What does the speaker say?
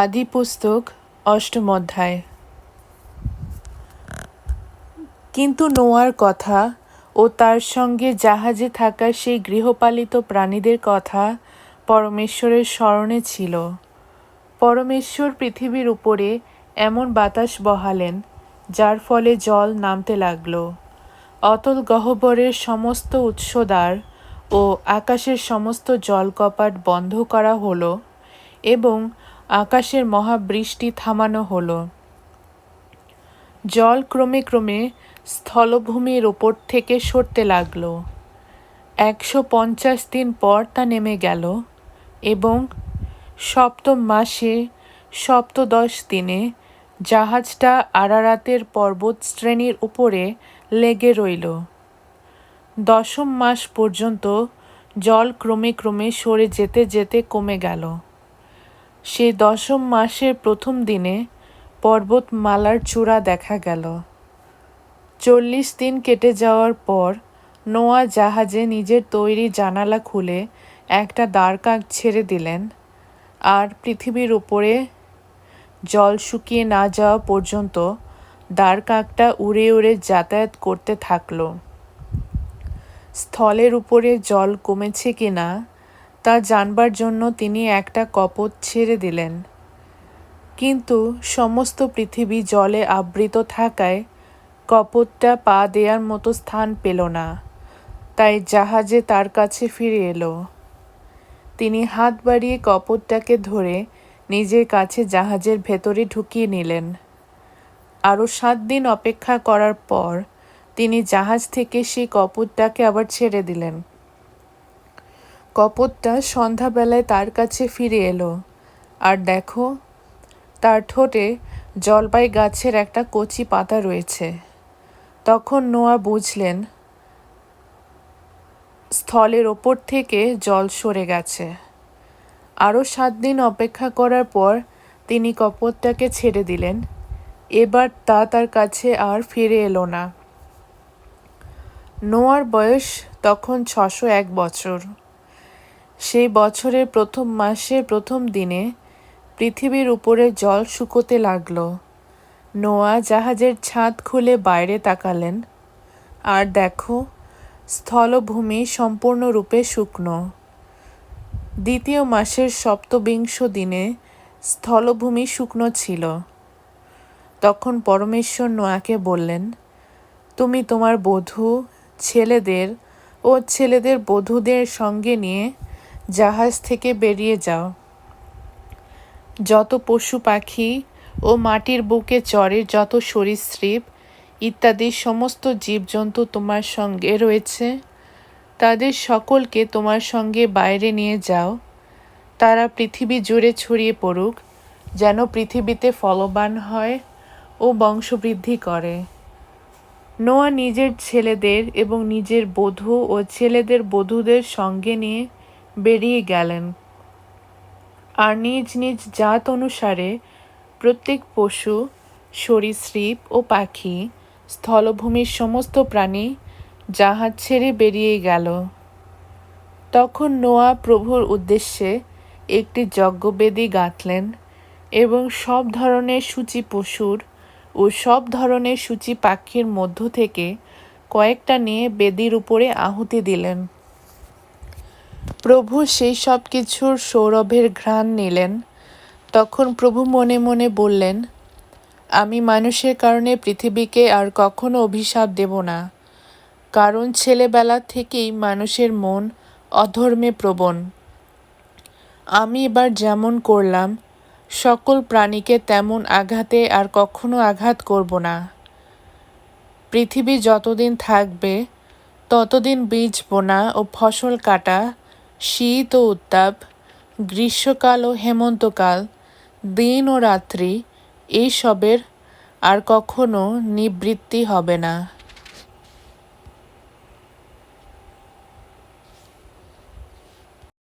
আদি পুস্তক অষ্টম অধ্যায়। কিন্তু নোয়ার কথা ও তার সঙ্গে জাহাজে থাকা সেই গৃহপালিত প্রাণীদের কথা পরমেশ্বরের স্মরণে ছিল। পরমেশ্বর পৃথিবীর উপরে এমন বাতাস বহালেন যার ফলে জল নামতে লাগল। অতল গহ্বরের সমস্ত উৎসদ্বার ও আকাশের সমস্ত জলকপাট বন্ধ করা হলো এবং আকাশের মহাবৃষ্টি থামানো হলো। জল ক্রমে ক্রমে স্থলভূমির ওপর থেকে সরতে লাগল। 150 দিন পর তা নেমে গেল এবং সপ্তম মাসে সপ্তদশ দিনে জাহাজটা আরারাতের পর্বতশ্রেণীর উপরে লেগে রইল। দশম মাস পর্যন্ত জল ক্রমে ক্রমে সরে যেতে যেতে কমে গেল। সেই দশম মাসের প্রথম দিনে পর্বতমালার চূড়া দেখা গেল। 40 দিন কেটে যাওয়ার পর নোয়া জাহাজে নিজের তৈরি জানালা খুলে একটা দ্বারকাক ছেড়ে দিলেন, আর পৃথিবীর উপরে জল শুকিয়ে না যাওয়া পর্যন্ত দ্বারকাকটা উড়ে উড়ে যাতায়াত করতে থাকল। স্থলের উপরে জল কমেছে কিনা তা জানবার জন্য তিনি একটা কপোত ছেড়ে দিলেন, কিন্তু সমস্ত পৃথিবী জলে আবৃত থাকায় কপোতটা পা দেওয়ার মতো স্থান পেল না। তাই জাহাজে তার কাছে ফিরে এলো। তিনি হাত বাড়িয়ে কপোতটাকে ধরে নিজের কাছে জাহাজের ভেতরে ঢুকিয়ে নিলেন। আরও 7 দিন অপেক্ষা করার পর তিনি জাহাজ থেকে সেই কপোতটাকে আবার ছেড়ে দিলেন। কপোতটা সন্ধ্যাবেলায় তার কাছে ফিরে এলো, আর দেখো, তার ঠোঁটে জলপাই গাছের একটা কচি পাতা রয়েছে। তখন নোয়া বুঝলেন স্থলের ওপর থেকে জল সরে গেছে। আরও 7 দিন অপেক্ষা করার পর তিনি কপোতটাকে ছেড়ে দিলেন। এবার তা তার কাছে আর ফিরে এলো না। নোয়ার বয়স তখন 601 বছর। সেই বছরের প্রথম মাসের প্রথম দিনে পৃথিবীর উপরে জল শুকোতে লাগলো। নোয়া জাহাজের ছাদ খুলে বাইরে তাকালেন, আর দেখো, স্থলভূমি সম্পূর্ণরূপে শুকনো। দ্বিতীয় মাসের সপ্তবিংশ দিনে স্থলভূমি শুকনো ছিল। তখন পরমেশ্বর নোয়াকে বললেন, তুমি তোমার বধূ, ছেলেদের ও ছেলেদের বধূদের সঙ্গে নিয়ে জাহাজ থেকে বেরিয়ে যাও। যত পশু পাখি ও মাটির বুকে চড়ে যত সরীসৃপ ইত্যাদি সমস্ত জীবজন্তু তোমার সঙ্গে রয়েছে, তাদের সকলকে তোমার সঙ্গে বাইরে নিয়ে যাও। তারা পৃথিবী জুড়ে ছড়িয়ে পড়ুক, যেন পৃথিবীতে ফলবান হয় ও বংশবৃদ্ধি করে। নোয়া নিজের ছেলেদের এবং নিজের বধূ ও ছেলেদের বধূদের সঙ্গে নিয়ে বেরিয়ে গেলেন, আর নিজ নিজ জাত অনুসারে প্রত্যেক পশু, সরীসৃপ ও পাখি, স্থলভূমির সমস্ত প্রাণী জাহাজ ছেড়ে বেরিয়ে গেল। তখন নোয়া প্রভুর উদ্দেশ্যে একটি যজ্ঞবেদী গাঁথলেন এবং সব ধরনের সূচি পশুর ও সব ধরনের সূচি পাখির মধ্য থেকে কয়েকটা নিয়ে বেদির উপরে আহুতি দিলেন। প্রভু সেই সব কিছুর সৌরভের ঘ্রাণ নিলেন। তখন প্রভু মনে মনে বললেন, আমি মানুষের কারণে পৃথিবীকে আর কখনো অভিশাপ দেব না, কারণ ছেলেবেলা থেকেই মানুষের মন অধর্মে প্রবণ। আমি এবার যেমন করলাম, সকল প্রাণীকে তেমন আঘাতে আর কখনো আঘাত করব না। পৃথিবী যতদিন থাকবে ততদিন বীজ বোনা ও ফসল কাটা, শীত ও উত্তাপ, গ্রীষ্মকাল ও হেমন্তকাল, দিন ও রাত্রি, এইসবের আর কখনো নিবৃত্তি হবে না।